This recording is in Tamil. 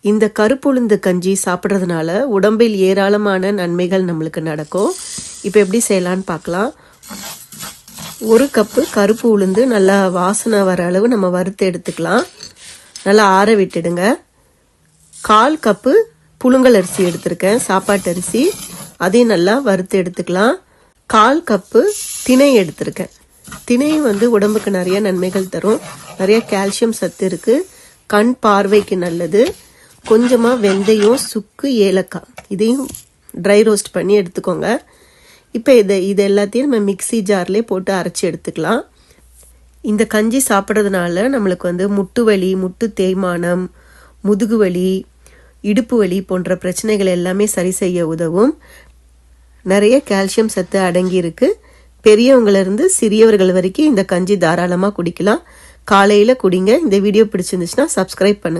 இந்த கருப்புளுந்து கஞ்சி சாப்பிட்றதுனால உடம்பில் ஏராளமான நன்மைகள் நம்மளுக்கு நடக்கும். இப்போ எப்படி செய்யலான்னு பார்க்கலாம். 1 கப்பு கருப்பு உளுந்து நல்லா வாசனை வர அளவு நம்ம வறுத்து எடுத்துக்கலாம். நல்லா ஆற விட்டுடுங்க. 1/4 கப்பு புழுங்கல் அரிசி எடுத்திருக்கேன், சாப்பாட்டு அரிசி. அதையும் நல்லா வறுத்து எடுத்துக்கலாம். 1/4 கப்பு திணை எடுத்திருக்கேன். திணை உடம்புக்கு நிறைய நன்மைகள் தரும். நிறைய கால்சியம் சத்து இருக்கு. கண் பார்வைக்கு நல்லது. கொஞ்சமா வெந்தயம், சுக்கு, ஏலக்காய் இதையும் ட்ரை ரோஸ்ட் பண்ணி எடுத்துக்கோங்க. இப்போ இது எல்லாத்தையும் நம்ம மிக்சி ஜார்லேயே போட்டு அரைச்சி எடுத்துக்கலாம். இந்த கஞ்சி சாப்பிட்றதுனால நம்மளுக்கு முட்டு வலி, முட்டு தேய்மானம், முதுகு வலி, இடுப்பு வலி போன்ற பிரச்சனைகள் எல்லாமே சரி செய்ய உதவும். நிறைய கால்சியம் சத்து அடங்கி இருக்கு. பெரியவங்களிருந்து சிறியவர்கள் வரைக்கும் இந்த கஞ்சி தாராளமாக குடிக்கலாம். காலையில் குடிங்க. இந்த வீடியோ பிடிச்சிருந்துச்சுன்னா சப்ஸ்கிரைப் பண்ணுங்க.